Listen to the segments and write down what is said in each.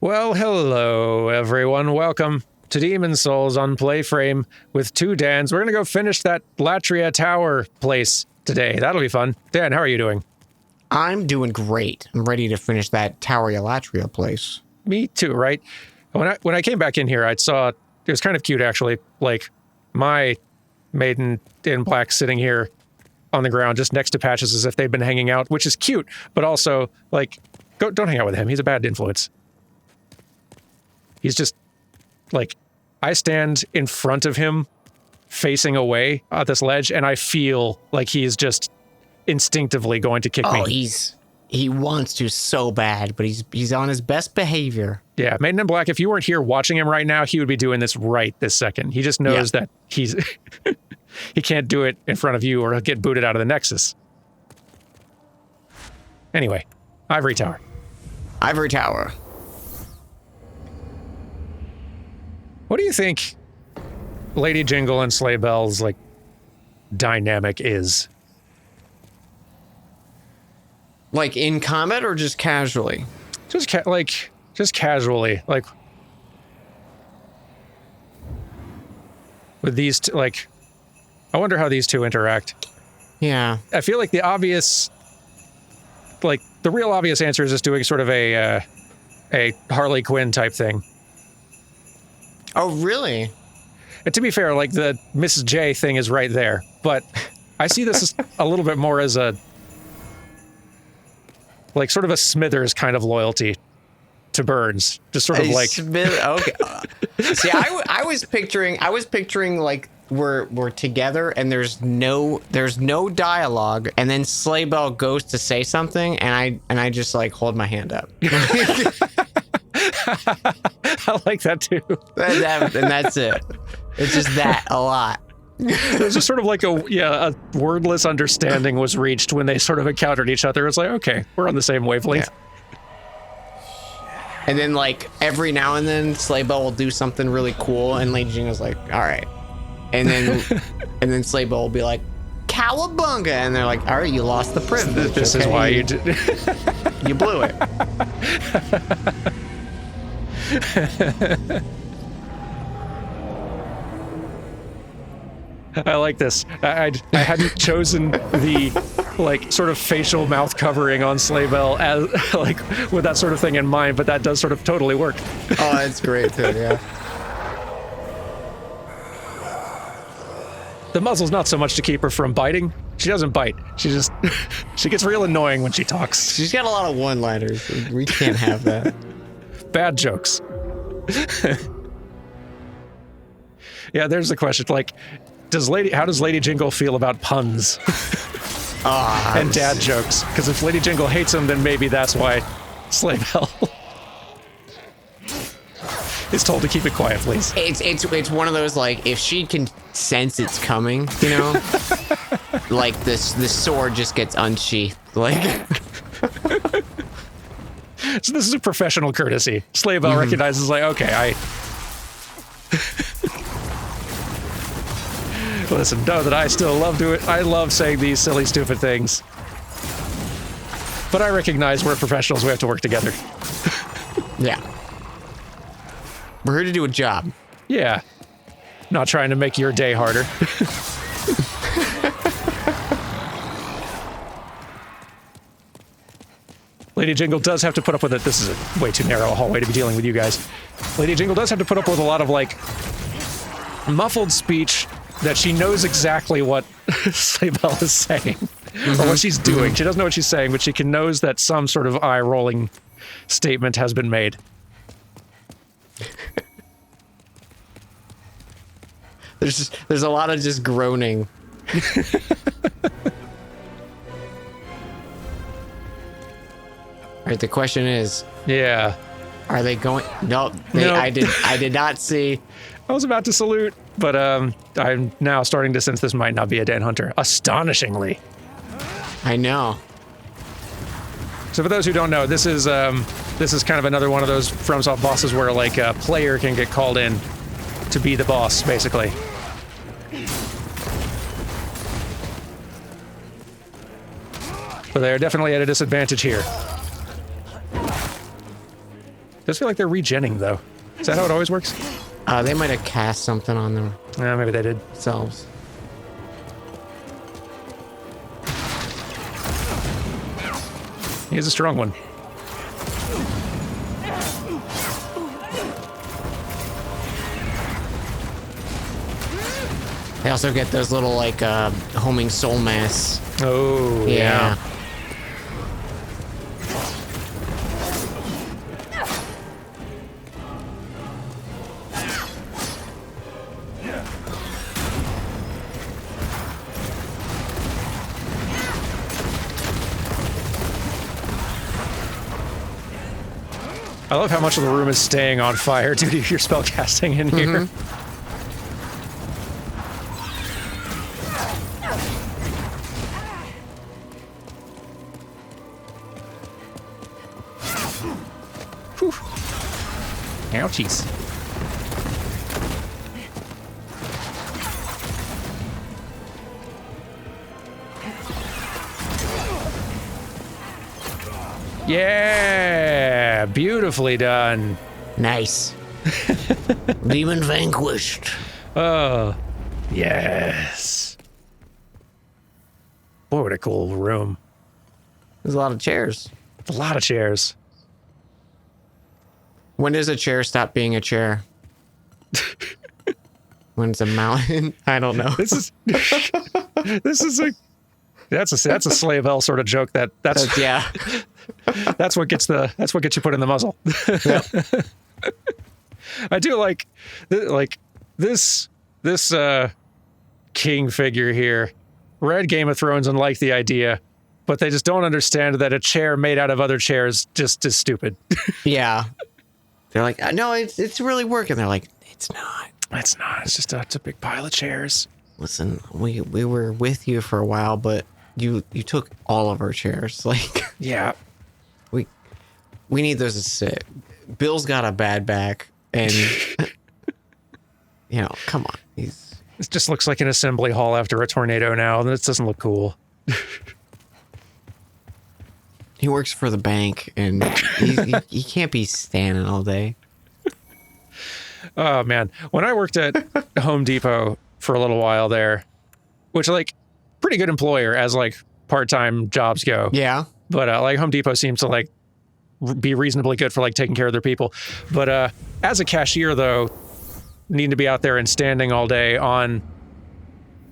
Well, hello, everyone. Welcome to Demon Souls on PlayFrame with two Dans. We're going to go finish that Latria Tower place today. That'll be fun. Dan, how are you doing? I'm doing great. I'm ready to finish that Tower Latria place. Me too, right? When I came back in here, I saw, it was kind of cute, actually, like my maiden in black sitting here on the ground just next to Patches as if they'd been hanging out, which is cute, but also, like, don't hang out with him. He's a bad influence. He's just, like, I stand in front of him facing away at this ledge, and I feel like he's just instinctively going to kick me. Oh, he wants to so bad, but he's on his best behavior. Yeah, Maiden in Black, if you weren't here watching him right now, he would be doing this right this second. He just knows that he's he can't do it in front of you or he'll get booted out of the Nexus. Anyway, Ivory Tower. Ivory Tower. What do you think Lady Jingle and Sleigh Bells, like, dynamic is? Like in combat or just casually? Just casually, like, with these two, like, I wonder how these two interact. Yeah. I feel like the real obvious answer is just doing sort of a Harley Quinn type thing. Oh, really? And to be fair, like, the Mrs. J thing is right there, but I see this as a little bit more as a, like, sort of a Smithers kind of loyalty to Burns. Just sort of like... Okay. See, I was picturing like we're together and there's no dialogue, and then Sleigh Bell goes to say something and I just like hold my hand up. I like that too. And that's it. It's just that a lot. There's just sort of like a wordless understanding was reached when they sort of encountered each other. It's like, okay, we're on the same wavelength. Yeah. And then, like, every now and then, Sleigh Bell will do something really cool, and Lady Jingle's like, all right. And then Sleigh Bell will be like, cowabunga! And they're like, all right, you lost the privilege. This is why you did. You blew it. I like this. I hadn't chosen the, like, sort of facial mouth covering on Sleigh Bell as, like, with that sort of thing in mind, but that does sort of totally work. Oh, that's great too, yeah. The muzzle's not so much to keep her from biting. She doesn't bite. She just, she gets real annoying when she talks. She's got a lot of one-liners. We can't have that. Bad jokes. Yeah, there's the question, like, how does Lady Jingle feel about puns and dad jokes? Because if Lady Jingle hates them, then maybe that's why Sleigh Bell is told to keep it quiet, please. It's one of those, like, if she can sense it's coming, you know, like the sword just gets unsheathed, like. So this is a professional courtesy. Sleigh Bell recognizes, like, okay, listen, know that I still love doing it. I love saying these silly, stupid things. But I recognize we're professionals. We have to work together. Yeah. We're here to do a job. Yeah. Not trying to make your day harder. Lady Jingle does have to put up with it. This is a way too narrow a hallway to be dealing with you guys. Lady Jingle does have to put up with a lot of, like, muffled speech that she knows exactly what Sleigh Bell is saying or what she's doing. She doesn't know what she's saying, but she knows that some sort of eye-rolling statement has been made. There's a lot of just groaning. All right, the question is, yeah, are they going? No, I did not see. I was about to salute, but I'm now starting to sense this might not be a Dan Hunter. Astonishingly. I know. So for those who don't know, this is kind of another one of those FromSoft bosses where, like, a player can get called in to be the boss, basically. But they're definitely at a disadvantage here. Does feel like they're regenning, though. Is that how it always works? They might have cast something on Maybe they did. themselves. He's a strong one. They also get those little, like, homing soul mass. Oh, yeah. I love how much of the room is staying on fire due to your spell casting in here. Whew. Ouchies. Yeah, beautifully done. Nice. Demon vanquished. Oh, yes. Boy, what a cool room. There's a lot of chairs. A lot of chairs. When does a chair stop being a chair? When it's a mountain? I don't know. This is that's a slave L sort of joke. That's Yeah. that's what gets you put in the muzzle. Yep. I do like this king figure here. Read Game of Thrones and like the idea, but they just don't understand that a chair made out of other chairs just is stupid. Yeah. They're like, no, it's really working. They're like, it's not. It's not. It's just it's a big pile of chairs. Listen, we were with you for a while, but you took all of our chairs. Like, Yeah. we need those to sit. Bill's got a bad back, and come on. It just looks like an assembly hall after a tornado now, and this doesn't look cool. He works for the bank, and he can't be standing all day. Oh man, when I worked at Home Depot for a little while there, which like pretty good employer as like part-time jobs go. Yeah. But like Home Depot seems to like be reasonably good for like taking care of their people. But as a cashier though, needing to be out there and standing all day on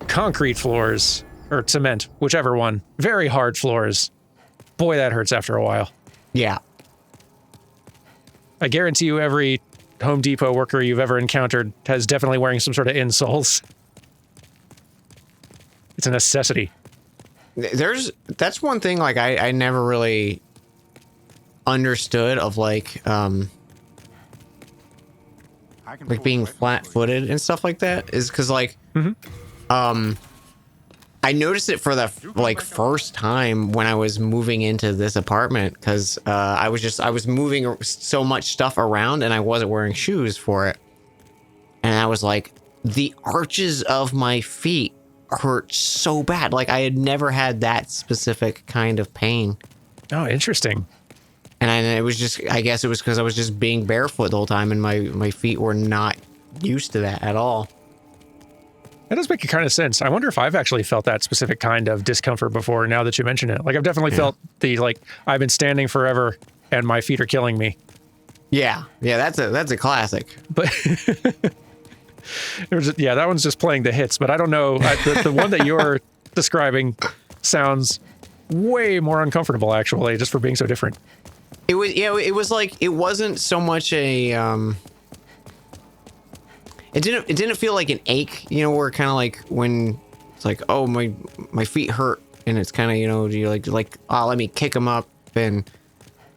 concrete floors or cement, whichever one, very hard floors. Boy, that hurts after a while. Yeah. I guarantee you every Home Depot worker you've ever encountered has definitely wearing some sort of insoles. It's a necessity. That's one thing like I never really understood of like being flat-footed and stuff like that is because like I noticed it for the like first time when I was moving into this apartment because I was moving so much stuff around and I wasn't wearing shoes for it, and I was like, the arches of my feet hurt so bad. Like I had never had that specific kind of pain. Oh, interesting. And it was just, I guess it was because I was just being barefoot the whole time and my feet were not used to that at all. That does make kind of sense. I wonder if I've actually felt that specific kind of discomfort before now that you mention it. Like I've definitely felt the like I've been standing forever and my feet are killing me. Yeah. Yeah, that's a classic. But that one's just playing the hits, but I don't know. The one that you're describing sounds way more uncomfortable actually, just for being so different. It was like it wasn't so much a it didn't feel like an ache, where kind of like when it's like, oh, my feet hurt, and it's kind of, you're like, oh, let me kick them up and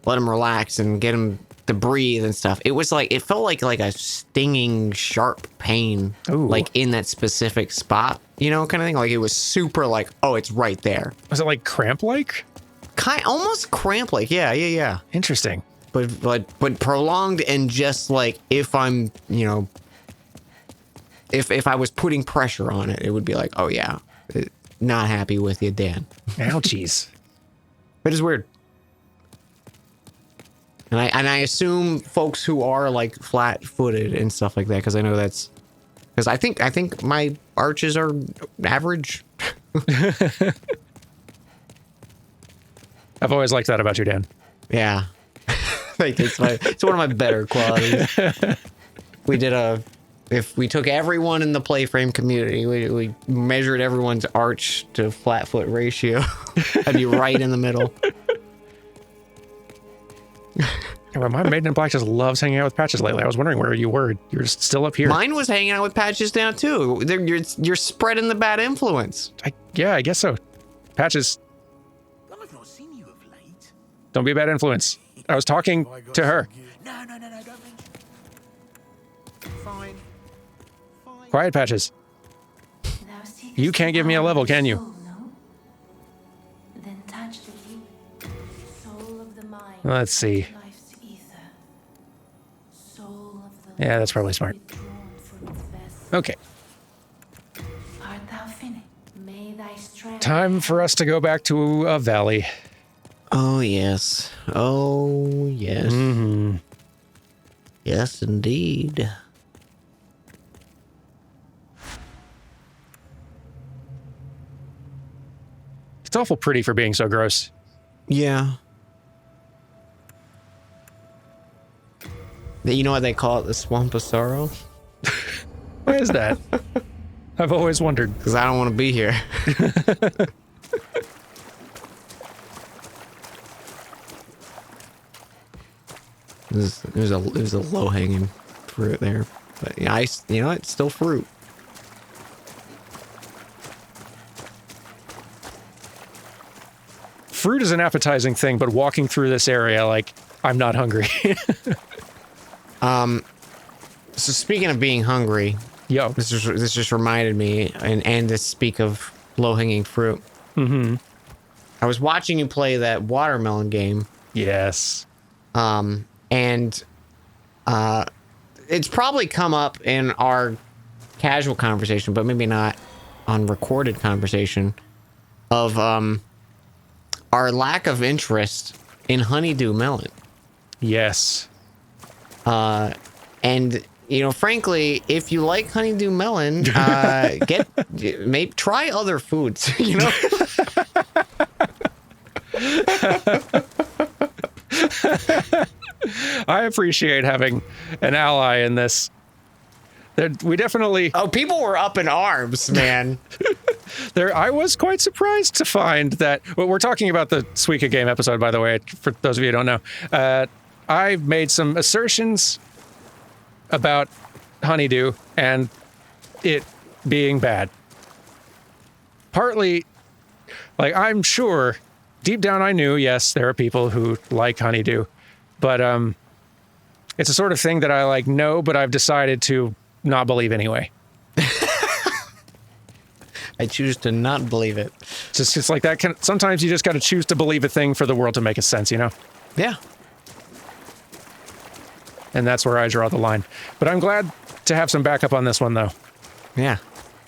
let them relax and get them to breathe and stuff. It was like, it felt like a stinging, sharp pain, Ooh. like in that specific spot, kind of thing. Like it was super like, oh, it's right there. Was it like cramp-like? Almost cramp-like, yeah. Interesting. But prolonged, and just like if I'm, if I was putting pressure on it, it would be like, oh yeah, not happy with you, Dan. Ouchies. But it's weird. And I assume folks who are like flat-footed and stuff like that, because I know that's because I think my arches are average. I've always liked that about you, Dan. Yeah, like it's one of my better qualities. If we took everyone in the PlayFrame community, we measured everyone's arch to flat foot ratio, I'd be right in the middle. Well, my Maiden in Black just loves hanging out with Patches lately. I was wondering where you were. You're still up here. Mine was hanging out with Patches now too. You're spreading the bad influence. Yeah, I guess so. Patches. I've not seen you of late. Don't be a bad influence. I was talking to her. No, don't mention. Fine. Quiet, Patches. You can't give me a level, can you? Then touch the deep soul of the mind. Let's see. Life's ether. Soul of the Yeah, that's probably smart. withdrawn from its vessel. Okay. Art thou finished? May thy strength. Time for us to go back to a valley. Oh yes. Oh yes. Mm-hmm. Yes, indeed. It's awful pretty for being so gross. Yeah. You know what they call it? The Swamp of Sorrow? Why is that? I've always wondered. Because I don't want to be here. There's a low hanging fruit there, but yeah, you know it's still fruit. Fruit is an appetizing thing, but walking through this area, like, I'm not hungry. So speaking of being hungry, Yo. this just reminded me, and to speak of low hanging fruit. Mm-hmm. I was watching you play that watermelon game. Yes. And it's probably come up in our casual conversation, but maybe not on recorded conversation of our lack of interest in honeydew melon. Yes. And you know, frankly, if you like honeydew melon, maybe try other foods. You know. I appreciate having an ally in this. We definitely... Oh, people were up in arms, man. I was quite surprised to find that... Well, we're talking about the Suika game episode, by the way, for those of you who don't know. I made some assertions about honeydew and it being bad. Partly, like, I'm sure, deep down I knew, yes, there are people who like honeydew, but it's a sort of thing that I like know, but I've decided to not believe anyway. I choose to not believe it. It's like that. Sometimes you just got to choose to believe a thing for the world to make a sense, you know? Yeah. And that's where I draw the line. But I'm glad to have some backup on this one, though. Yeah.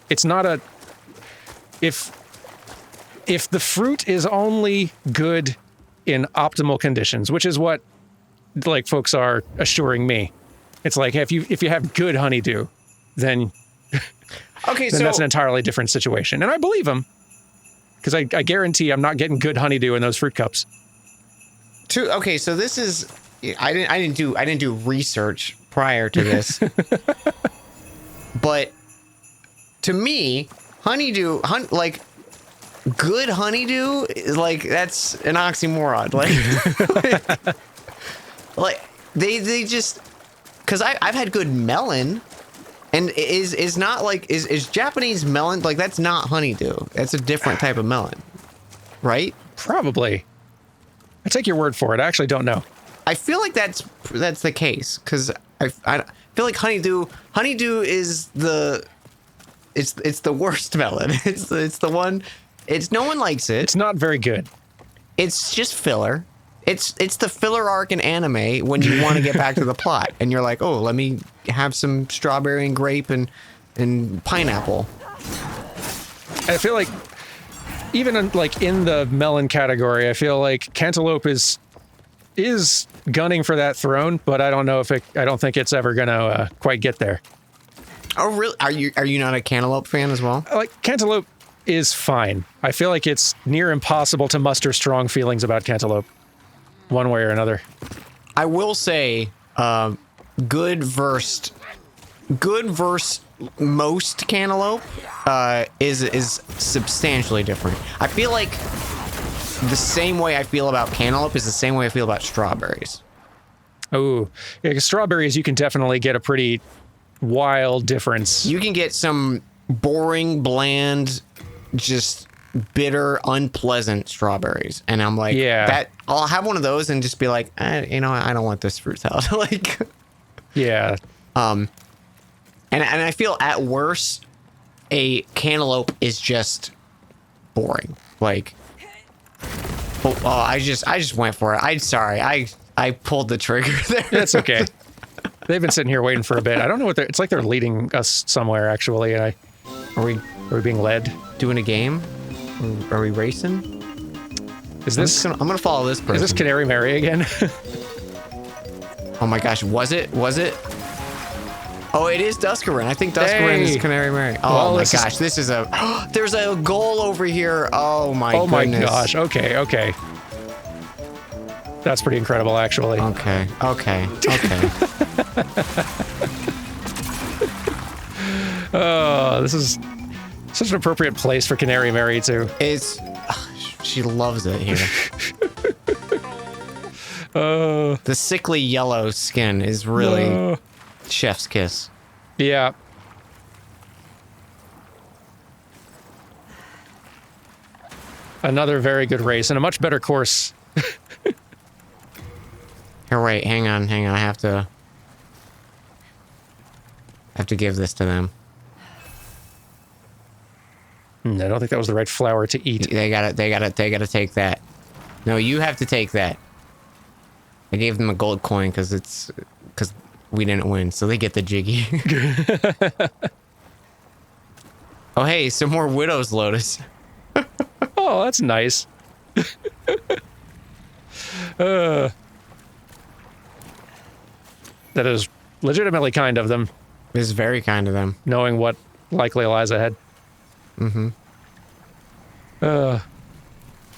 It's not a... If the fruit is only good in optimal conditions, which is what, like, folks are assuring me. It's like, if you have good honeydew, then... Okay, then so that's an entirely different situation. And I believe him. Because I guarantee I'm not getting good honeydew in those fruit cups. okay, so this is... I didn't do research prior to this. But to me, honeydew, like good honeydew, like that's an oxymoron. Like they just, because I've had good melon, and is not like is Japanese melon, like that's not honeydew. That's a different type of melon, right? Probably. I take your word for it. I actually don't know. I feel like that's the case, because I feel like honeydew is it's the worst melon. It's the one. No one likes it. It's not very good. It's just filler. It's the filler arc in anime when you want to get back to the plot, and you're like, oh, let me have some strawberry and grape and pineapple. I feel like even in the melon category, I feel like cantaloupe is gunning for that throne, but I don't know if I don't think it's ever gonna quite get there. Oh, really? Are you not a cantaloupe fan as well? Like, cantaloupe is fine. I feel like it's near impossible to muster strong feelings about cantaloupe, one way or another. I will say, good versus most cantaloupe is substantially different. I feel like the same way I feel about cantaloupe is the same way I feel about strawberries. Oh, yeah, 'cause strawberries, you can definitely get a pretty wild difference. You can get some boring, bland, just bitter, unpleasant strawberries, and I'm like, Yeah. that I'll have one of those and just be like, I don't want this fruit salad. Like, Yeah. and I feel at worst, a cantaloupe is just boring. Like, I just went for it. I'm sorry. I pulled the trigger there. It's okay. They've been sitting here waiting for a bit. I don't know what it's like they're leading us somewhere, actually. And Are we are we being led? doing a game? Are we racing? Is this I'm gonna follow this person. is this Canary Mary again? Oh my gosh, was it? Oh, it is Duskarin. I think Duskarin is Hey. Canary Mary. Oh Well, my this is- gosh, this is a... There's a goal over here. Oh my Oh my goodness. gosh. Okay. That's pretty incredible, actually. Okay. Oh, this is such an appropriate place for Canary Mary, too. It's... She loves it here. The sickly yellow skin is really chef's kiss. Yeah. Another very good race and a much better course. Here, wait, hang on. I have to give this to them. I don't think that was the right flower to eat. They gotta take that. No, you have to take that. I gave them a gold coin because we didn't win, so they get the jiggy. Oh, hey, some more Widow's Lotus. Oh, that's nice. That is legitimately kind of them, This is very kind of them. knowing what likely lies ahead. Mm-hmm.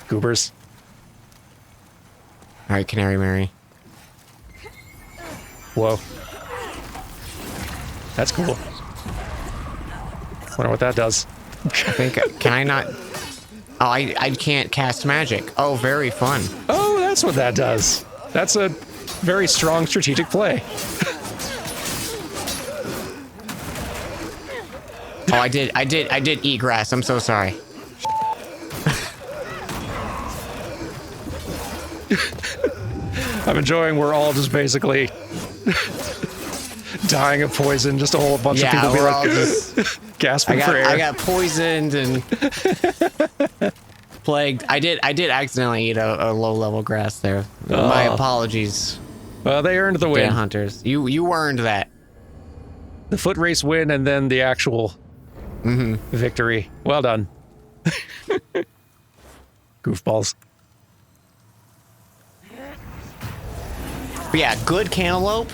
Goobers. All right, Canary Mary. Whoa. That's cool. Wonder what that does. I think, can I not? Oh, I can't cast magic. Oh, very fun. Oh, that's what that does. That's a very strong strategic play. Oh, I did eat grass. I'm so sorry. I'm enjoying we're all just basically dying of poison. Just a whole bunch of people be we're all like just, gasping for air. I got poisoned and plagued. I did accidentally eat a low level grass there. My apologies, Well, they earned the win. Dan Hunters. You earned that. The foot race win and then the actual victory. Well done. Goofballs. But yeah, good cantaloupe.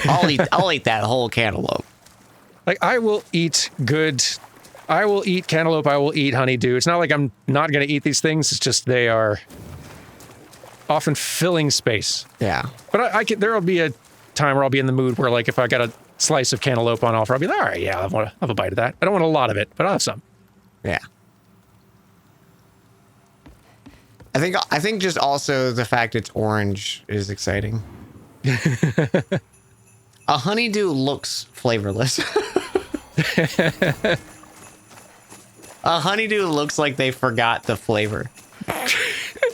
I'll eat that whole cantaloupe. Like, I will eat cantaloupe, I will eat honeydew. It's not like I'm not going to eat these things, it's just they are often filling space. Yeah. But I can, there'll be a time where I'll be in the mood where, like, if I got a slice of cantaloupe on offer, I'll be like, all right, yeah, I'll have a bite of that. I don't want a lot of it, but I'll have some. Yeah. I think just also the fact it's orange is exciting. A honeydew looks flavorless. A honeydew looks like they forgot the flavor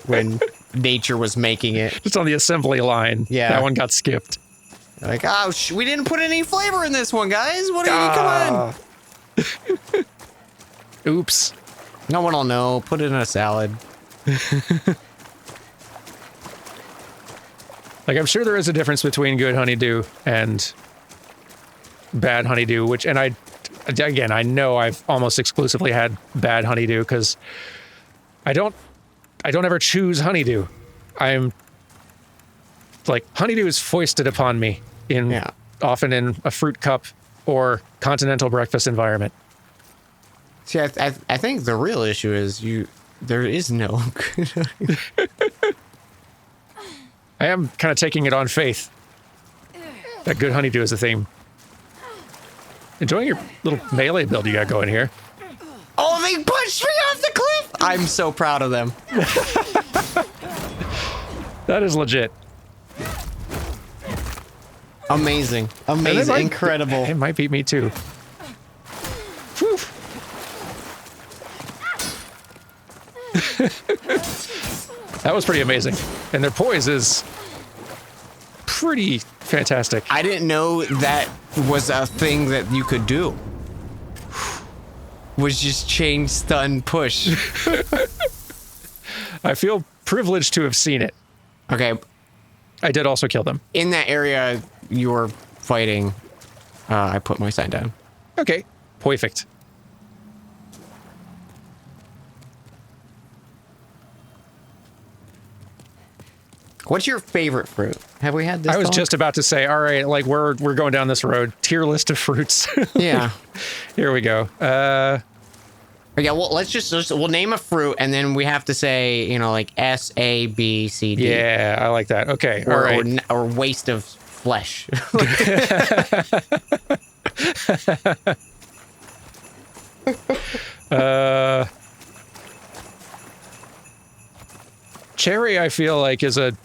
when nature was making it. Just on the assembly line. Yeah. That one got skipped. Like, oh, we didn't put any flavor in this one, guys. What are you? Come on. Oops. No one will know. Put it in a salad. Like, I'm sure there is a difference between good honeydew and bad honeydew, and I know I've almost exclusively had bad honeydew because I don't ever choose honeydew. I'm like honeydew is foisted upon me in often in a fruit cup or continental breakfast environment. See, I think the real issue is there is no. I am kind of taking it on faith that good honeydew is the theme. Enjoying your little melee build you got going here. Oh, they pushed me off the cliff! I'm so proud of them. That is legit. Amazing. Amazing. Incredible. It might beat me too. Whew. That was pretty amazing. And their poise is pretty fantastic. I didn't know that was a thing that you could do. Was just chain, stun, push. I feel privileged to have seen it. Okay. I did also kill them. In that area you were fighting, I put my sign down. Okay. Perfect. What's your favorite fruit? Have we had this? I was talk? just about to say, all right, like we're going down this road. Tier list of fruits. Yeah. Here we go. Yeah, well, we'll name a fruit, and then we have to say, like S, A, B, C, D. Yeah, I like that. Okay, all right. Or waste of flesh. Cherry, I feel like, is a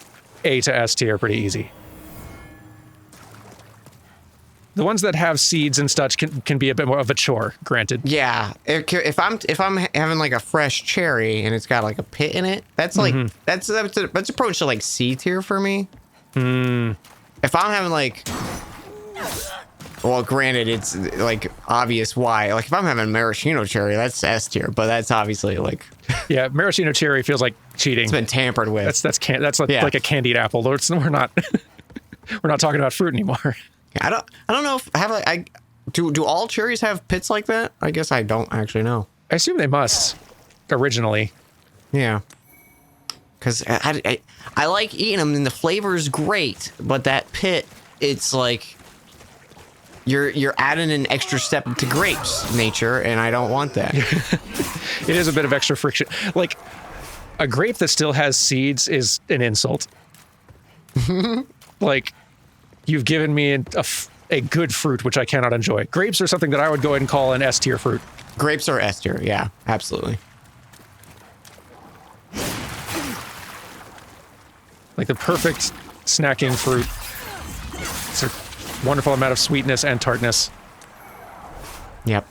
to S tier pretty easy. The ones that have seeds and such can be a bit more of a chore, granted. Yeah, if I'm having like a fresh cherry and it's got like a pit in it, that's like that's approach to like C tier for me. If I'm having like, well, granted it's like obvious why. Like if I'm having maraschino cherry, that's S tier, but that's obviously like yeah, maraschino cherry feels like cheating. It's been tampered with. That's like a candied apple. We're not we're not talking about fruit anymore. I don't know if do all cherries have pits like that? I guess I don't actually know. I assume they must originally. Yeah. Because I like eating them and the flavor is great, but that pit, it's like you're adding an extra step to grapes nature, and I don't want that. It is a bit of extra friction. Like a grape that still has seeds is an insult. Like you've given me a good fruit which I cannot enjoy. Grapes are something that I would go ahead and call an S tier fruit. Grapes are S tier, yeah, absolutely. Like the perfect snacking fruit. It's a wonderful amount of sweetness and tartness. Yep.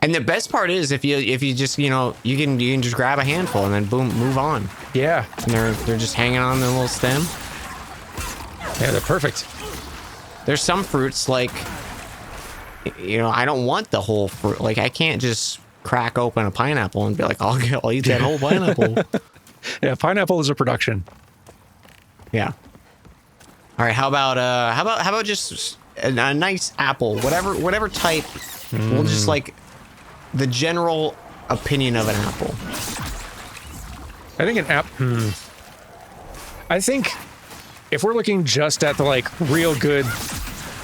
And the best part is if you just you can just grab a handful and then boom, move on. Yeah. And they're just hanging on the little stem. Yeah, they're perfect. There's some fruits like I don't want the whole fruit. Like I can't just crack open a pineapple and be like, I'll eat that whole pineapple. Yeah, pineapple is a production. Yeah. All right. How about just a nice apple, whatever type. We'll just like the general opinion of an apple. I think an apple. I think if we're looking just at the like real good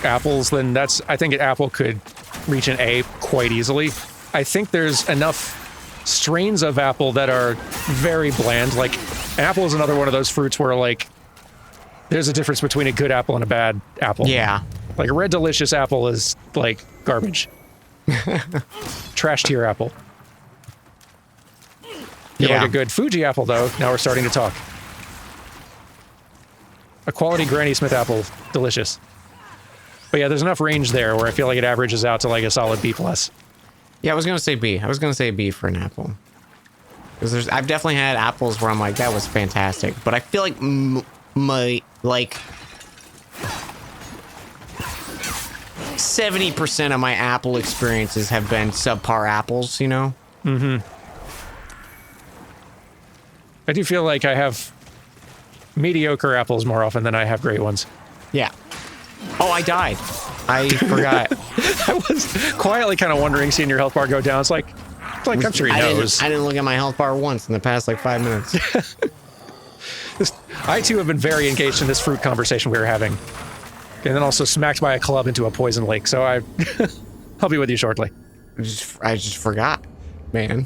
apples, then I think an apple could reach an A quite easily. I think there's enough strains of apple that are very bland. Like an apple is another one of those fruits where like there's a difference between a good apple and a bad apple. Yeah. Like a red delicious apple is like garbage. Trash tier apple. You like a good Fuji apple though, now we're starting to talk. A quality Granny Smith apple, delicious. But yeah, there's enough range there where I feel like it averages out to like a solid B+. Yeah, I was gonna say B. I was gonna say B for an apple. Because I've definitely had apples where I'm like, that was fantastic. But I feel like my 70% of my apple experiences have been subpar apples, Mm-hmm. I do feel like I have mediocre apples more often than I have great ones. Yeah. Oh, I died. I forgot. I was quietly kind of wondering, seeing your health bar go down. It's like I'm sure he knows. I didn't look at my health bar once in the past 5 minutes. I too have been very engaged in this fruit conversation we were having. And then also smacked by a club into a poison lake, so I'll be with you shortly. I just forgot, man.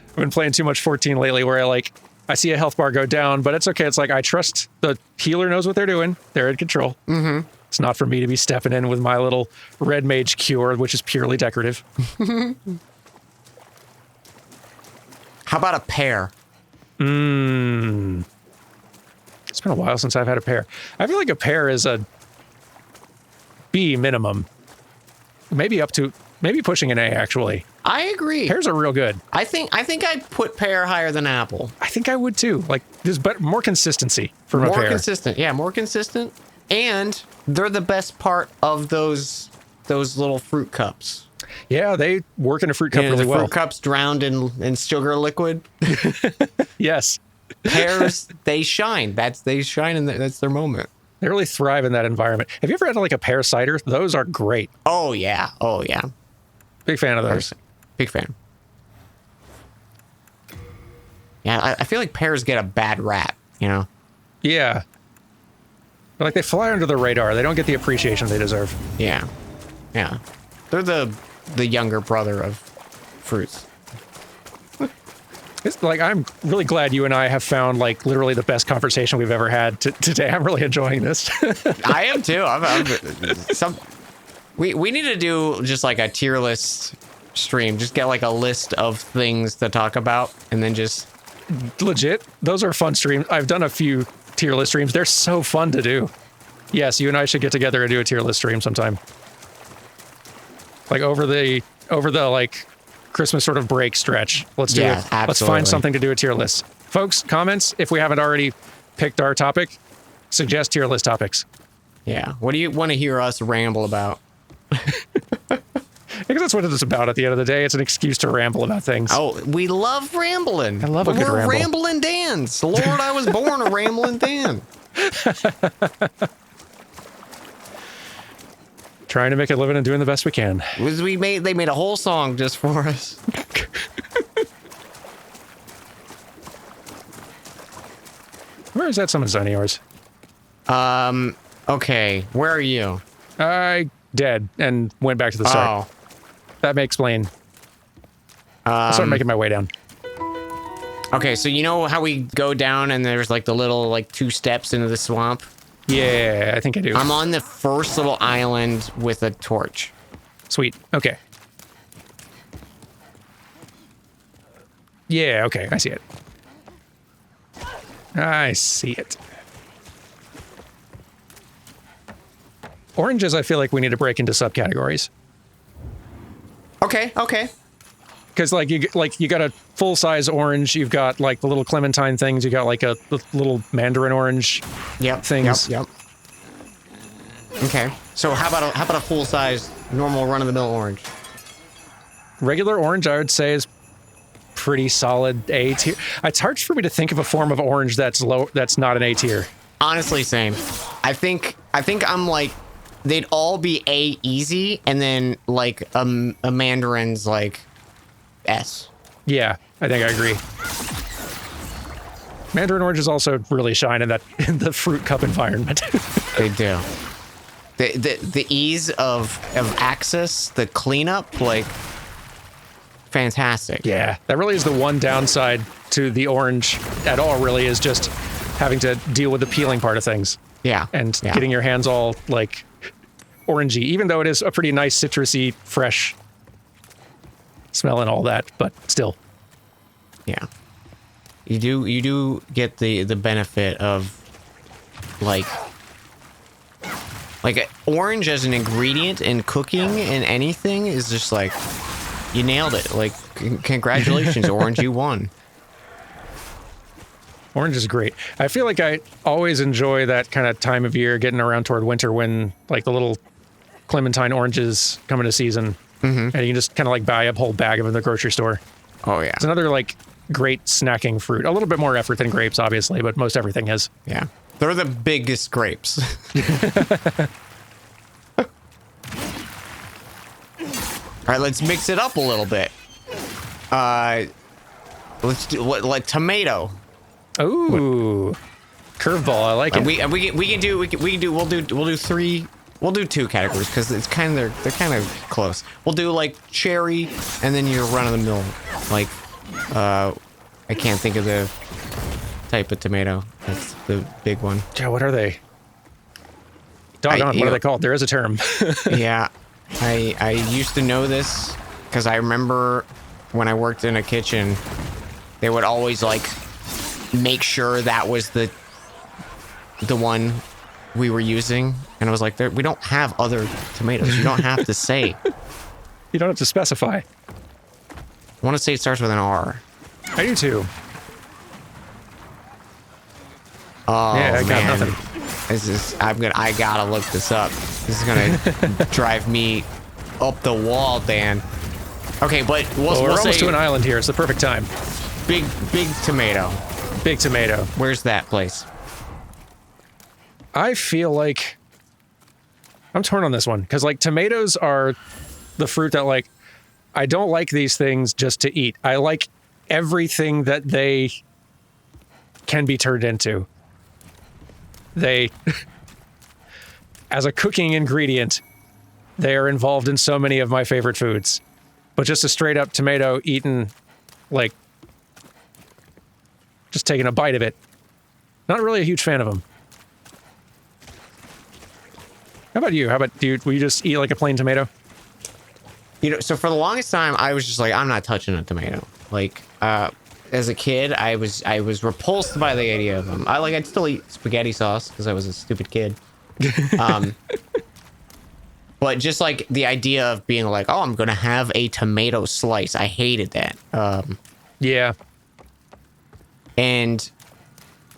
I've been playing too much 14 lately where I see a health bar go down, but it's okay. It's like I trust the healer knows what they're doing. They're in control. Mm-hmm. It's not for me to be stepping in with my little red mage cure, which is purely decorative. How about a pear? It's been a while since I've had a pear. I feel like a pear is a B minimum. Maybe pushing an A, actually. I agree. Pears are real good. I think I'd put pear higher than apple. I think I would too. Like, there's more consistency from a More pear. consistent. Yeah, more consistent. And they're the best part of those little fruit cups. Yeah, they work in a fruit cup really the well. fruit cups drowned in sugar liquid. Yes. Pears, they shine. That's their moment. They really thrive in that environment. Have you ever had like a pear cider? Those are great. Oh yeah. Big fan of those. Big fan. Yeah, I feel like pears get a bad rap, you know? Yeah. But like they fly under the radar. They don't get the appreciation they deserve. Yeah. They're the younger brother of fruits. It's like, I'm really glad you and I have found like literally the best conversation we've ever had today. I'm really enjoying this. I am too. We need to do just like a tier list stream. Just get like a list of things to talk about and then just... Legit. Those are fun streams. I've done a few tier list streams. They're so fun to do. Yes, you and I should get together and do a tier list stream sometime. Like over the like Christmas sort of break stretch. Let's do it. Absolutely. Let's find something to do a tier list. Folks, comments, if we haven't already picked our topic, suggest tier list topics. Yeah. What do you want to hear us ramble about? Because that's what it's about at the end of the day. It's an excuse to ramble about things. Oh, we love rambling. I love a good We're ramble. rambling Dans. Lord, I was born a rambling Dan. Trying to make a living and doing the best we can. They made a whole song just for us. Where is that summon zone of yours? Okay, where are you? I dead and went back to the start. Oh. That may explain. I'll start making my way down. Okay, so you know how we go down and there's like the little like 2 steps into the swamp? Yeah, I think I do. I'm on the first little island with a torch. Sweet. Okay. Yeah, okay. I see it. I see it. Oranges, I feel like we need to break into subcategories. Okay. Because like you got a full size orange, you've got like the little clementine things, you got like the little mandarin orange things. Yep. Okay. So how about a full size normal run of the mill orange? Regular orange, I would say, is pretty solid A tier. It's hard for me to think of a form of orange that's not an A tier. Honestly, same. I think I'm like, they'd all be A easy, and then like a mandarin's like S. Yeah, I think I agree. Mandarin oranges also really shine in the fruit cup environment. They do. The ease of access, the cleanup, like fantastic. Yeah, that really is the one downside to the orange at all, really, is just having to deal with the peeling part of things. Yeah. And getting your hands all like orangey, even though it is a pretty nice citrusy, fresh smell and all that, but still. Yeah. You do get the benefit of like orange as an ingredient in cooking and anything is just like, you nailed it. Like, congratulations, orange, you won. Orange is great. I feel like I always enjoy that kind of time of year, getting around toward winter when like the little clementine oranges come into season, and you can just kind of like buy a whole bag of them in the grocery store. Oh yeah. It's another like great snacking fruit. A little bit more effort than grapes, obviously, but most everything is. Yeah. They're the biggest grapes. All right, let's mix it up a little bit. Let's do like tomato. Ooh, curveball. I like it. We'll do two categories because it's kind of they're kind of close. We'll do like cherry, and then your run of the mill. Like, I can't think of the type of tomato. That's the big one. Yeah, what are they? Doggone, what are they called? There is a term. Yeah, I used to know this because I remember when I worked in a kitchen, they would always like make sure that was the one we were using, and I was like, we don't have other tomatoes. You don't have to say. You don't have to specify. I want to say it starts with an R. I do too. Oh, yeah, I got man. nothing. I gotta look this up. This is gonna drive me up the wall, Dan. Okay, but we're almost to an island here. It's the perfect time. Big tomato. Big tomato. Where's that place? I feel like I'm torn on this one because like tomatoes are the fruit that like I don't like these things just to eat. I like everything that they can be turned into. They, as a cooking ingredient, they are involved in so many of my favorite foods. But just a straight up tomato eaten, like, just taking a bite of it, not really a huge fan of them. How about you? Will you just eat like a plain tomato? You know, so for the longest time, I was just like, I'm not touching a tomato. Like, as a kid, I was repulsed by the idea of them. I'd still eat spaghetti sauce because I was a stupid kid. But just like the idea of being like, oh, I'm gonna have a tomato slice. I hated that. Yeah. And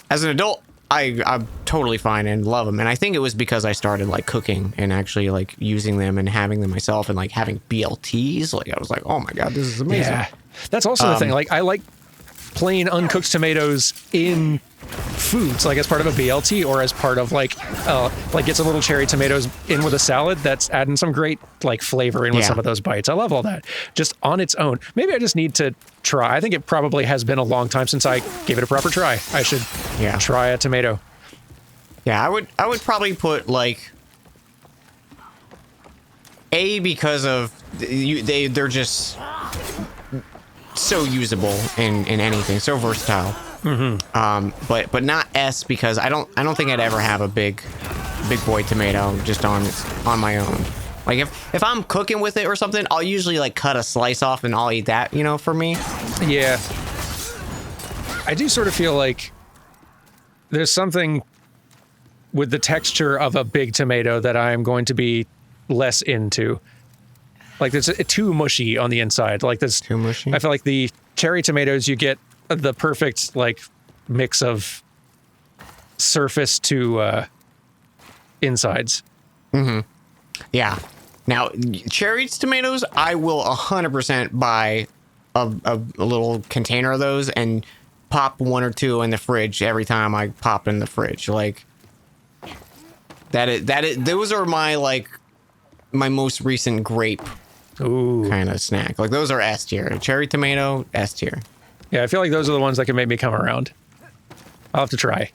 as an adult, I'm totally fine and love them. And I think it was because I started like cooking and actually like using them and having them myself and like having BLTs. Like I was like, oh my God, this is amazing. Yeah. That's also the thing. Like I like plain uncooked tomatoes in foods, like as part of a BLT or as part of like get some little cherry tomatoes in with a salad. That's adding some great like flavor in with some of those bites. I love all that. Just on its own. Maybe I just need to try. I think it probably has been a long time since I gave it a proper try. I should try a tomato. Yeah, I would probably put like A because of they're just so usable in anything, so versatile. But not S because I don't think I'd ever have a big boy tomato just on my own. Like if I'm cooking with it or something, I'll usually like cut a slice off and I'll eat that, you know, for me. Yeah. I do sort of feel like there's something with the texture of a big tomato that I'm going to be less into. Like it's too mushy on the inside. Like this too mushy. I feel like the cherry tomatoes, you get the perfect like mix of surface to insides. Yeah. Now, cherry tomatoes, I will 100% buy a little container of those and pop one or two in the fridge every time I pop in the fridge. Like those are my most recent grape kind of snack. Like those are S tier. Cherry tomato, S tier. Yeah, I feel like those are the ones that can make me come around. I'll have to try.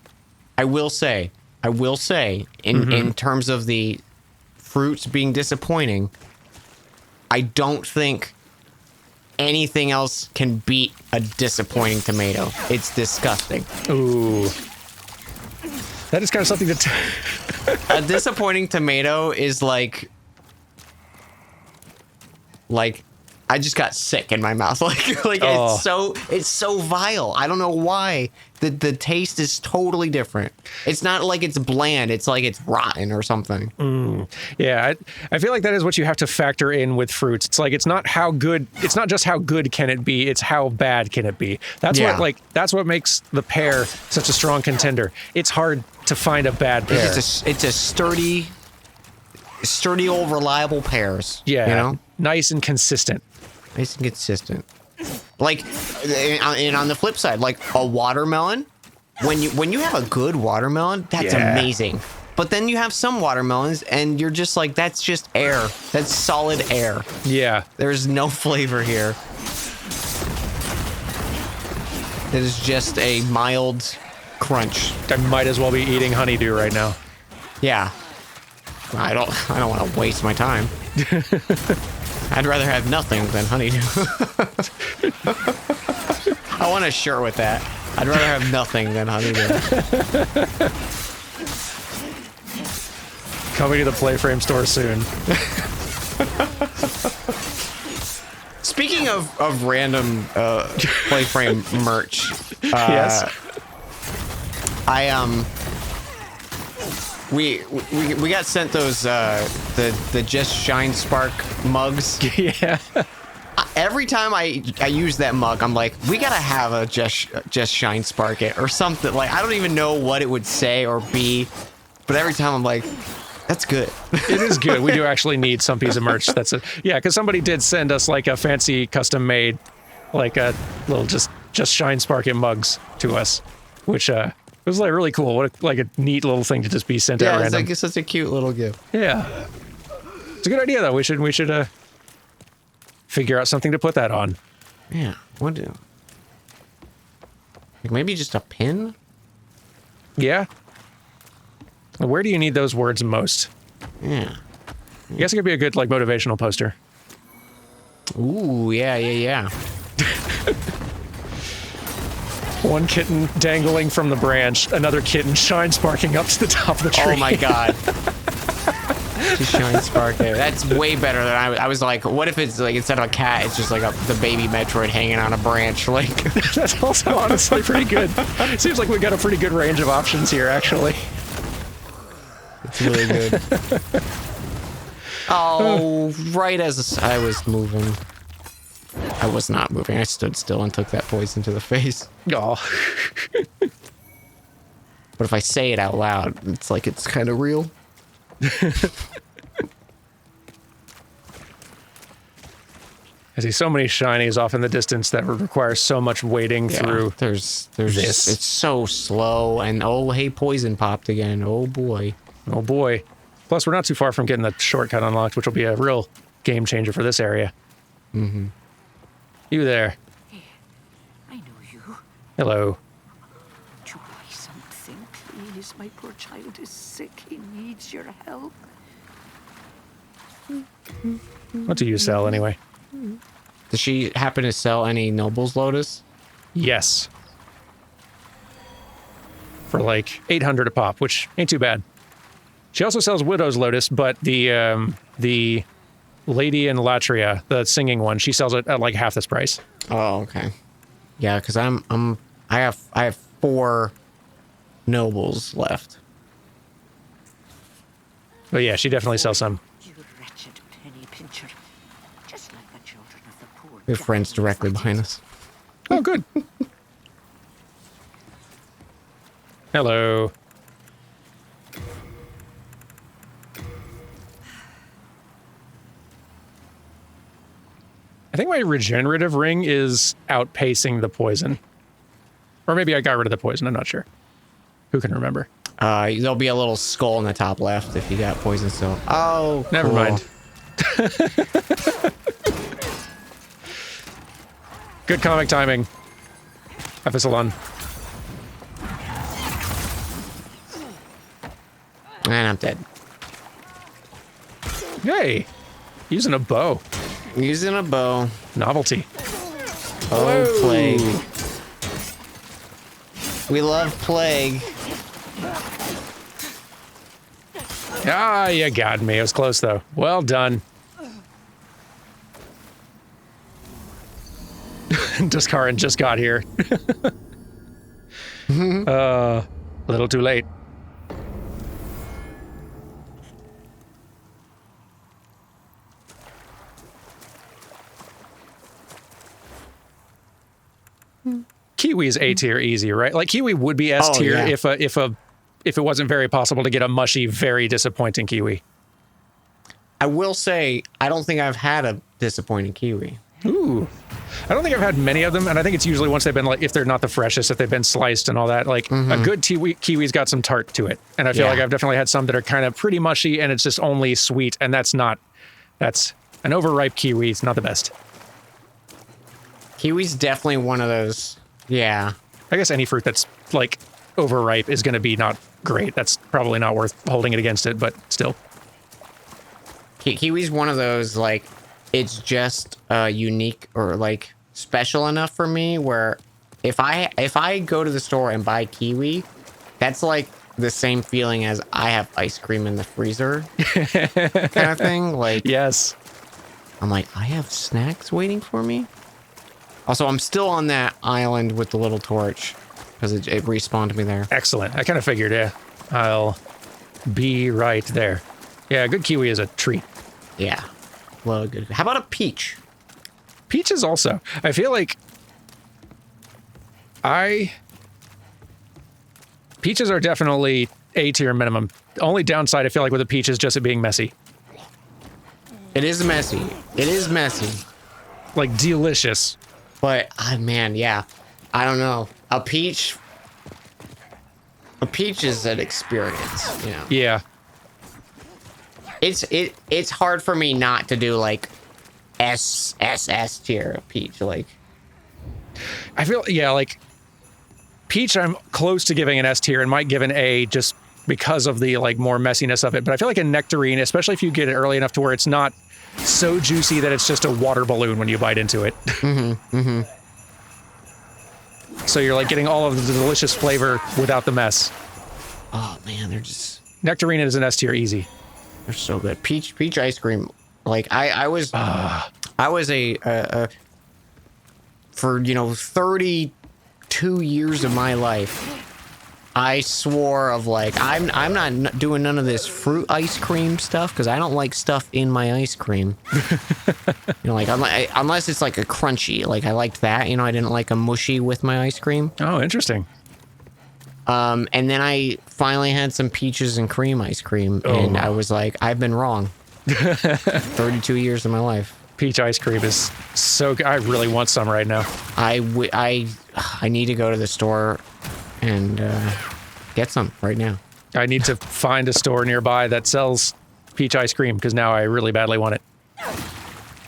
I will say, in terms of the fruits being disappointing, I don't think anything else can beat a disappointing tomato. It's disgusting. Ooh. That is kind of something that... A disappointing tomato is like I just got sick in my mouth. It's so vile. I don't know why. The taste is totally different. It's not like it's bland. It's like it's rotten or something. Yeah, I feel like that is what you have to factor in with fruits. It's like it's not just how good can it be, it's how bad can it be. That's what makes the pear such a strong contender. It's hard to find a bad pear. It's a sturdy old reliable pears. Yeah. You know? Nice and consistent. Nice and consistent. Like, and on the flip side, like a watermelon, when you have a good watermelon, that's amazing. But then you have some watermelons and you're just like, that's just air. That's solid air. Yeah. There's no flavor here. that is just a mild crunch. I might as well be eating honeydew right now. Yeah. I don't want to waste my time. I'd rather have nothing than honeydew. I want a shirt with that. I'd rather have nothing than honeydew. Coming to the PlayFrame store soon. Speaking of random PlayFrame merch, Yes. we got sent those the Just Shine Spark mugs. Yeah. Every time I use that mug, I'm like, we gotta have a Just Shine Spark it or something. Like, I don't even know what it would say or be, but every time I'm like, that's good. It is good. We do actually need some piece of merch. That's it. Yeah, because somebody did send us like a fancy custom made, like a little just Shine Spark It mugs to us, which it was like really cool. What like a neat little thing to just be sent out Yeah, it's random. like such a cute little gift. Yeah, it's a good idea though. We should figure out something to put that on. Yeah, what do? Like maybe just a pin? Yeah. Where do you need those words most? Yeah. I guess it could be a good like motivational poster. Ooh, yeah. One kitten dangling from the branch, another kitten shine sparking up to the top of the tree. Oh my god. Just Shine Spark there. That's way better than I was like, what if it's like instead of a cat, it's just like the baby Metroid hanging on a branch? Like That's also honestly pretty good. Seems like we got a pretty good range of options here, actually. it's really good. Oh, right as I was moving. I was not moving. I stood still and took that poison to the face. Oh. But if I say it out loud, it's like it's kind of real. I see so many shinies off in the distance that would require so much wading through. There's this. It's so slow, and oh hey, poison popped again. Oh boy. Oh boy. Plus, we're not too far from getting the shortcut unlocked, which will be a real game changer for this area. Mm-hmm. You there. I know you. Hello. Do buy something, please. My poor child is sick. He needs your help. What do you sell anyway? Does she happen to sell any Noble's Lotus? Yes. For like 800 a pop, which ain't too bad. She also sells Widow's Lotus, but the Lady in Latria, the singing one, she sells it at like half this price. Oh, okay. Yeah, because I have 4 Nobles left. But yeah, she definitely sells some. You wretched penny pincher. Just like the children of the poor. We have friends directly behind us. Oh, good. Hello. I think my regenerative ring is outpacing the poison. Or maybe I got rid of the poison, I'm not sure. Who can remember? There'll be a little skull in the top left if you got poison still. Oh, Never cool. mind. Good comic timing. Epsilon. And I'm dead. Hey, using a bow. Using a bow. Novelty. Oh, plague. We love plague. Ah, you got me. It was close, though. Well done. Discarin just got here. A little too late. Kiwi's A tier easy, right? Like Kiwi would be S tier yeah. if it wasn't very possible to get a mushy, very disappointing Kiwi. I will say, I don't think I've had a disappointing Kiwi. Ooh. I don't think I've had many of them, and I think it's usually once they've been like, if they're not the freshest, if they've been sliced and all that, like a good Kiwi's got some tart to it. And I feel like I've definitely had some that are kind of pretty mushy and it's just only sweet, and that's an overripe Kiwi. It's not the best. Kiwi's definitely one of those Yeah. I guess any fruit that's like overripe is going to be not great. That's probably not worth holding it against it, but still. Kiwi's one of those, like, it's just unique or like special enough for me where if I go to the store and buy kiwi, that's like the same feeling as I have ice cream in the freezer kind of thing. Like, yes. I'm like, I have snacks waiting for me. Also, I'm still on that island with the little torch because it respawned me there. Excellent. I kind of figured, yeah. I'll be right there. Yeah, good kiwi is a treat. Yeah. Well, good. How about a peach? Peaches also. I feel like peaches are definitely A tier minimum. The only downside I feel like with a peach is just it being messy. It is messy. It is messy. Like delicious. But man, yeah. I don't know. A peach is an experience, you know. Yeah. It's hard for me not to do like S tier peach, like. I feel, yeah, like peach I'm close to giving an S tier and might give an A just because of the like more messiness of it. But I feel like a nectarine, especially if you get it early enough to where it's not so juicy that it's just a water balloon when you bite into it. Mm-hmm. Mm-hmm. So you're like getting all of the delicious flavor without the mess. Oh man, they're just Nectarine is an S tier easy. they're so good. Peach ice cream. Like I was a for 32 years of my life, I swore of like I'm not doing none of this fruit ice cream stuff because I don't like stuff in my ice cream. Like unless it's like a crunchy. Like I liked that. I didn't like a mushy with my ice cream. Oh, interesting. And then I finally had some peaches and cream ice cream, and I was like, I've been wrong. 32 years of my life. Peach ice cream is so good. I really want some right now. I need to go to the store and get some right now. I need to find a store nearby that sells peach ice cream because now I really badly want it.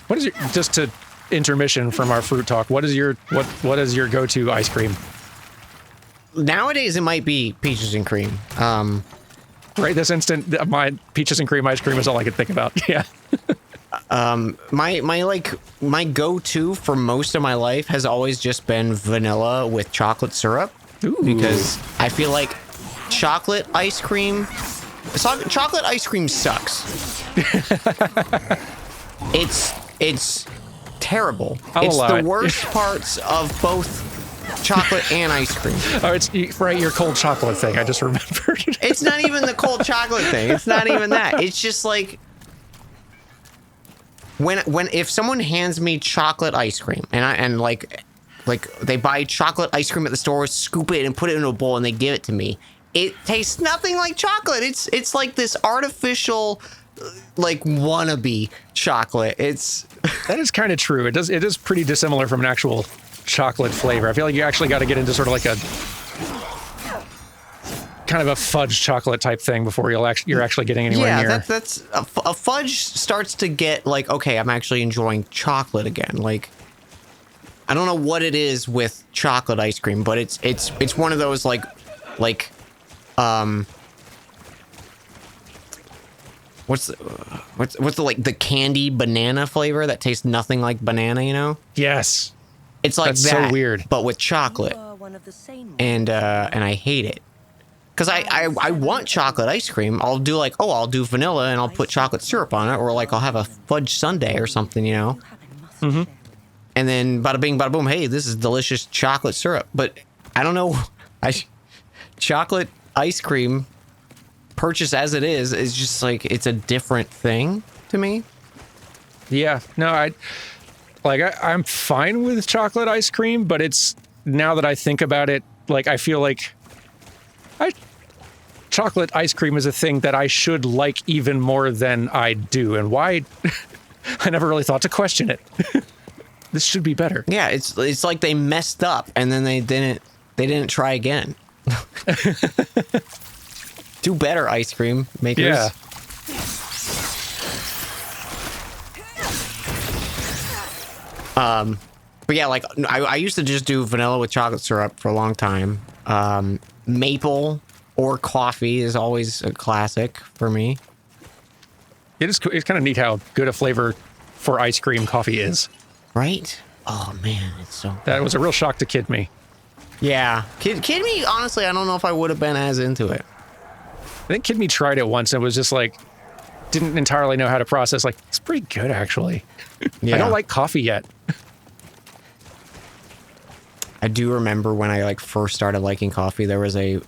What is your, just to intermission from our fruit talk, what is your go-to ice cream? Nowadays it might be peaches and cream. Right this instant, my peaches and cream ice cream is all I could think about. Yeah. My go-to for most of my life has always just been vanilla with chocolate syrup. Ooh. Because I feel like chocolate ice cream sucks. It's terrible. It's the worst parts of both chocolate and ice cream. Oh, it's right, your cold chocolate thing. I just remembered. It's not even the cold chocolate thing. It's not even that. It's just like if someone hands me chocolate ice cream and like they buy chocolate ice cream at the store, scoop it and put it in a bowl and they give it to me, it tastes nothing like chocolate. It's like this artificial like wannabe chocolate. That is kind of true. It is pretty dissimilar from an actual chocolate flavor. I feel like you actually got to get into sort of like a kind of a fudge chocolate type thing before you're actually getting anywhere near. Yeah, that's a fudge starts to get like, okay, I'm actually enjoying chocolate again. Like, I don't know what it is with chocolate ice cream, but it's one of those like what's the like the candy banana flavor that tastes nothing like banana, Yes. It's like That's that, so weird. but with chocolate. And I hate it. Because I want chocolate ice cream. I'll do vanilla and I'll put chocolate syrup on it, or like I'll have a fudge sundae or something, Mm-hmm. And then bada bing, bada boom, hey, this is delicious chocolate syrup. But I don't know, chocolate ice cream, purchased as it is just like, it's a different thing to me. Yeah. No, I'm fine with chocolate ice cream, but it's, now that I think about it, like I feel like chocolate ice cream is a thing that I should like even more than I do. And why? I never really thought to question it. This should be better. Yeah, it's like they messed up and then they didn't try again. Do better, ice cream makers. Yeah. But yeah, like I used to just do vanilla with chocolate syrup for a long time. Maple or coffee is always a classic for me. It's kind of neat how good a flavor for ice cream coffee is. Right? Oh man, it's so good. That was a real shock to Kid Me. Yeah. Kid Me, honestly, I don't know if I would have been as into it. I think Kid Me tried it once and was just like, didn't entirely know how to process. Like, it's pretty good, actually. Yeah. I don't like coffee yet. I do remember when I like first started liking coffee, there was a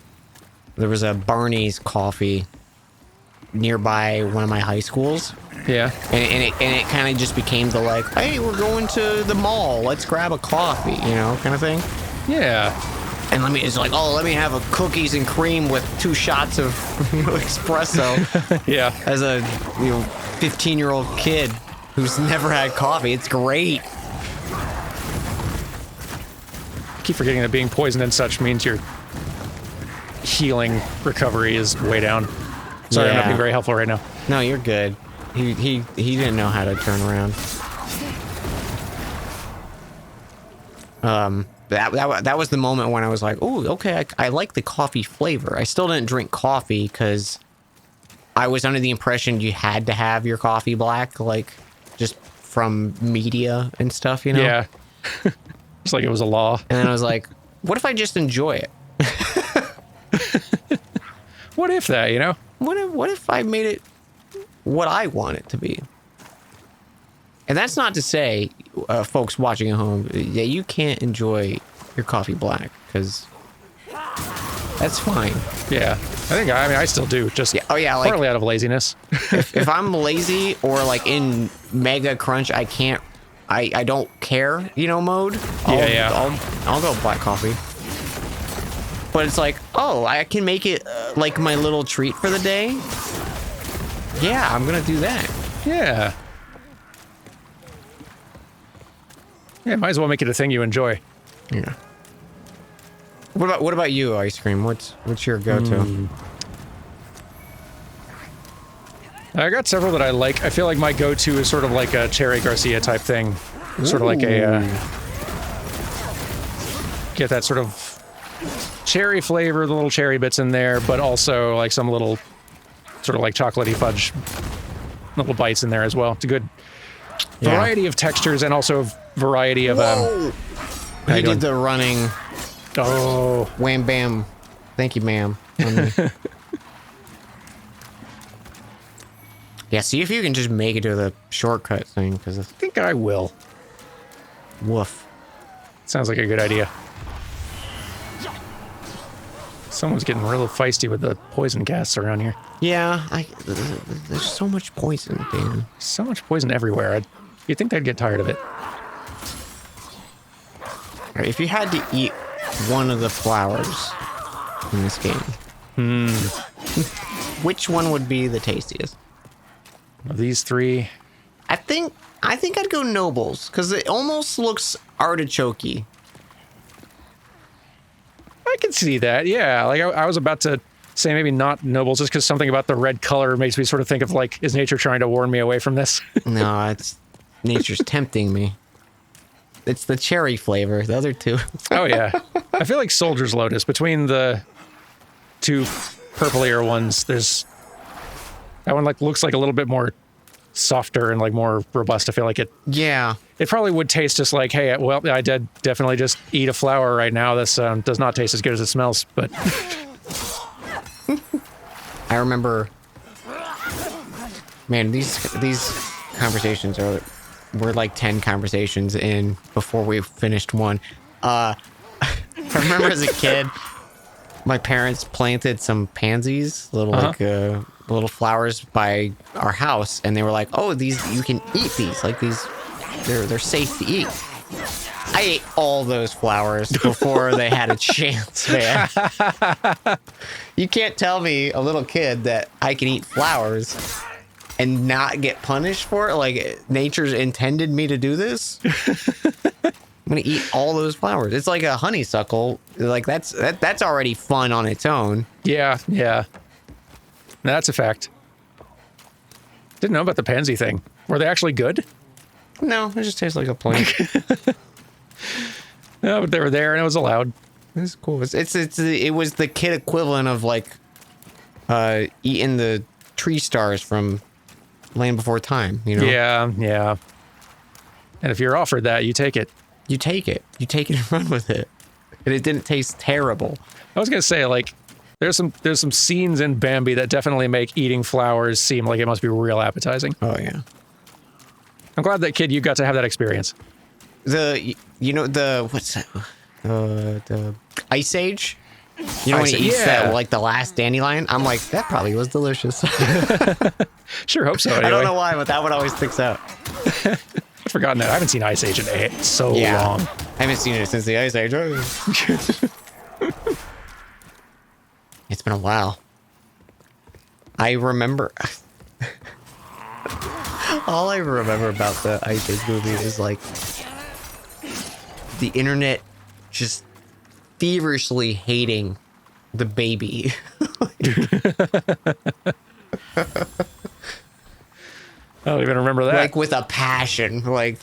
Barney's coffee nearby one of my high schools. Yeah. And it kind of just became the like, hey, we're going to the mall, let's grab a coffee, you know, kind of thing. Yeah. And it's like, oh, let me have a cookies and cream with 2 shots of espresso. Yeah. As a 15-year-old kid who's never had coffee, it's great. I keep forgetting that being poisoned and such means your healing recovery is way down. Sorry, I'm not being very helpful right now. No, you're good. He didn't know how to turn around. That was the moment when I was like, oh, okay, I like the coffee flavor. I still didn't drink coffee because I was under the impression you had to have your coffee black, like just from media and stuff, you know? Yeah. It's like it was a law. And then I was like, what if I just enjoy it? What if that, you know? What if I made it what I want it to be? And that's not to say, folks watching at home, that you can't enjoy your coffee black, because that's fine. Yeah. I still do. Just like, partly out of laziness. if I'm lazy or like in mega crunch, I don't care, mode. I'll go black coffee. But it's like, oh, I can make it like my little treat for the day. Yeah, I'm gonna do that. Yeah. Yeah, might as well make it a thing you enjoy. Yeah. What about you, ice cream? What's your go-to? I got several that I like. I feel like my go-to is sort of like a Cherry Garcia type thing. Sort of like a get that sort of cherry flavor, the little cherry bits in there, but also like some little sort of like chocolatey fudge little bites in there as well. It's a good variety of textures and also variety of He did the running. Oh, wham bam. Thank you, ma'am. Yeah, see if you can just make it to the shortcut thing, because I think I will. Woof. Sounds like a good idea. Someone's getting real feisty with the poison gas around here. Yeah, there's so much poison, Dan. So much poison everywhere. You'd think they'd get tired of it. Right, if you had to eat one of the flowers in this game, which one would be the tastiest? Of these three, I think I'd go Nobles, because it almost looks artichokey. I can see that, yeah. Like, I was about to say maybe not Nobles, just because something about the red color makes me sort of think of, like, is nature trying to warn me away from this? No, it's nature's tempting me. It's the cherry flavor, the other two. Oh, yeah. I feel like Soldier's Lotus, between the two purplier ones, there's... That one, like, looks like a little bit more softer and, like, more robust. I feel like it... Yeah. It probably would taste just like, hey, well, I did definitely just eat a flower right now. This does not taste as good as it smells, but... I remember... Man, these conversations were like 10 conversations in before we finished one. I remember as a kid, my parents planted some pansies, little flowers by our house, and they were like, "Oh, these you can eat these. Like these, they're safe to eat." I ate all those flowers before they had a chance, man. You can't tell me, a little kid, that I can eat flowers and not get punished for it. Like nature's intended me to do this. I'm gonna eat all those flowers. It's like a honeysuckle. Like that's already fun on its own. Yeah. That's a fact. Didn't know about the pansy thing. Were they actually good? No, it just tastes like a plant. No, but they were there and it was allowed. It's cool. It was the kid equivalent of like eating the tree stars from Land Before Time, you know? Yeah, yeah. And if you're offered that, you take it. You take it. You take it and run with it. And it didn't taste terrible. I was gonna say, like, there's some scenes in Bambi that definitely make eating flowers seem like it must be real appetizing. Oh yeah. I'm glad that kid you got to have that experience. What's that? The Ice Age. You know when Ice he Age, eats yeah. that, like the last dandelion? I'm like, that probably was delicious. Sure hope so. Anyway. I don't know why, but that one always sticks out. I've forgotten that. I haven't seen Ice Age in so long. I haven't seen it since the Ice Age. It's been a while. I remember. All I remember about the Ice Age movie is like the internet just feverishly hating the baby. I don't even remember that. Like with a passion, like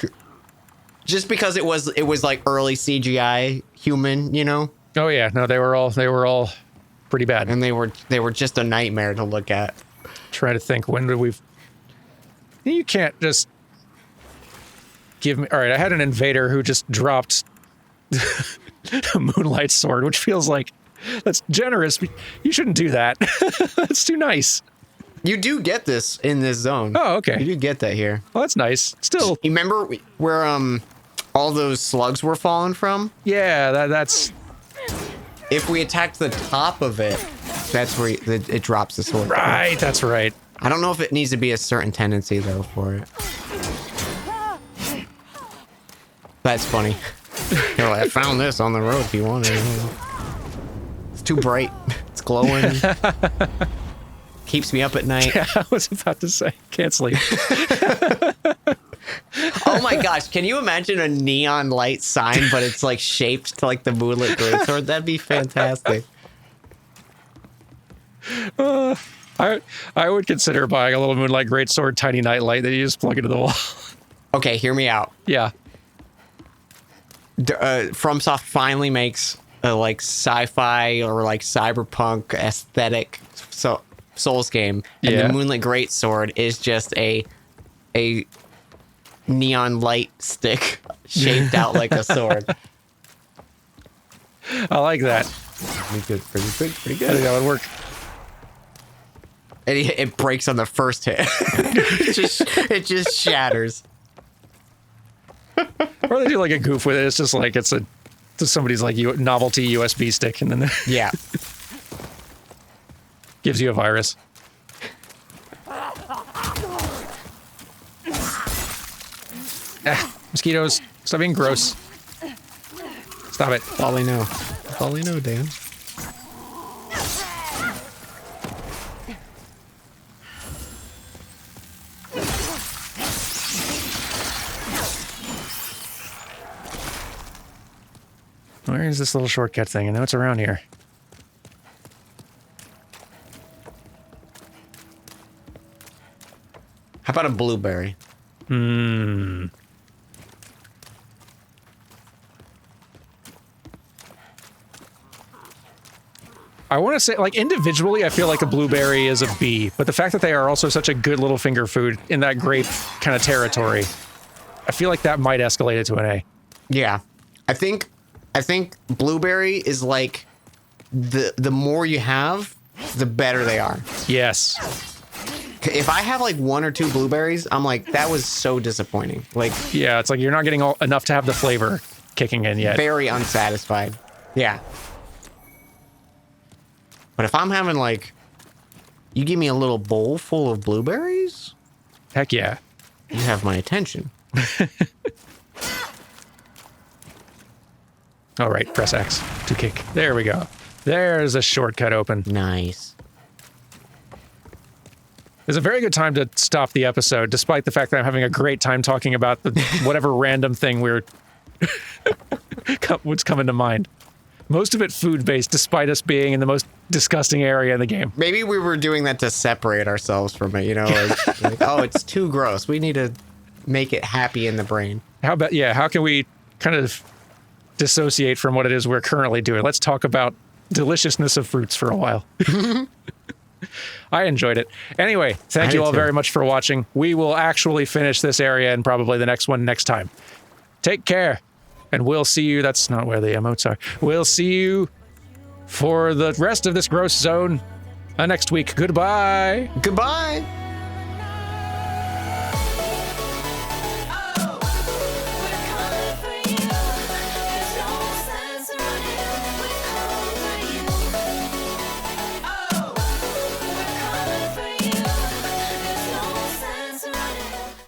just because it was like early CGI human, you know? Oh yeah, no, they were all pretty bad. And they were just a nightmare to look at. Try to think, when did we? You can't just give me. All right, I had an invader who just dropped a moonlight sword, which feels like that's generous. You shouldn't do that. That's too nice. You do get this in this zone. Oh, okay. You do get that here. Well, that's nice. Still, You remember where all those slugs were falling from? yeah, that's If we attacked the top of it, that's where it drops the sword. right. That's right. I don't know if it needs to be a certain tendency though for it. That's funny. You're like, I found this on the road if you want it. It's too bright. It's glowing. Keeps me up at night. Yeah, I was about to say, can't sleep. Oh my gosh, can you imagine a neon light sign, but it's like shaped like the moonlit greatsword? That'd be fantastic. I would consider buying a little moonlight greatsword, tiny nightlight that you just plug into the wall. Okay, hear me out. Yeah. FromSoft finally makes a like sci-fi or like cyberpunk aesthetic Souls game, and Yeah. the Moonlit Greatsword is just a neon light stick shaped out like a sword. I like that. Pretty good. I think that would work. And it breaks on the first hit. it just shatters. Or they do like a goof with it. It's just like it's somebody's like novelty USB stick, and then Yeah. gives you a virus. Mosquitoes, stop being gross. Stop it. That's all they know. That's all they know, Dan. Where is this little shortcut thing? I know it's around here. How about a blueberry? I want to say, like, individually, I feel like a blueberry is a B, but the fact that they are also such a good little finger food in that grape kind of territory, I feel like that might escalate it to an A. Yeah. I think blueberry is like the more you have, the better they are. Yes. If I have like one or two blueberries, I'm like, that was so disappointing. Like, Yeah, it's like you're not getting enough to have the flavor kicking in yet. very unsatisfied. Yeah. But if I'm having like, you give me a little bowl full of blueberries, Heck yeah. you have my attention. All right, press X to kick. There we go. There's a shortcut open. Nice. It's a very good time to stop the episode, despite the fact that I'm having a great time talking about the whatever random thing what's coming to mind. Most of it food-based, despite us being in the most disgusting area in the game. Maybe we were doing that to separate ourselves from it, you know? Like, oh, it's too gross. We need to make it happy in the brain. How can we kind of dissociate from what it is we're currently doing. Let's talk about deliciousness of fruits for a while. I enjoyed it. Anyway, thank you all very much for watching. We will actually finish this area and probably the next one next time. Take care, and we'll see you. That's not where the emotes are. We'll see you for the rest of this gross zone next week. Goodbye. Goodbye.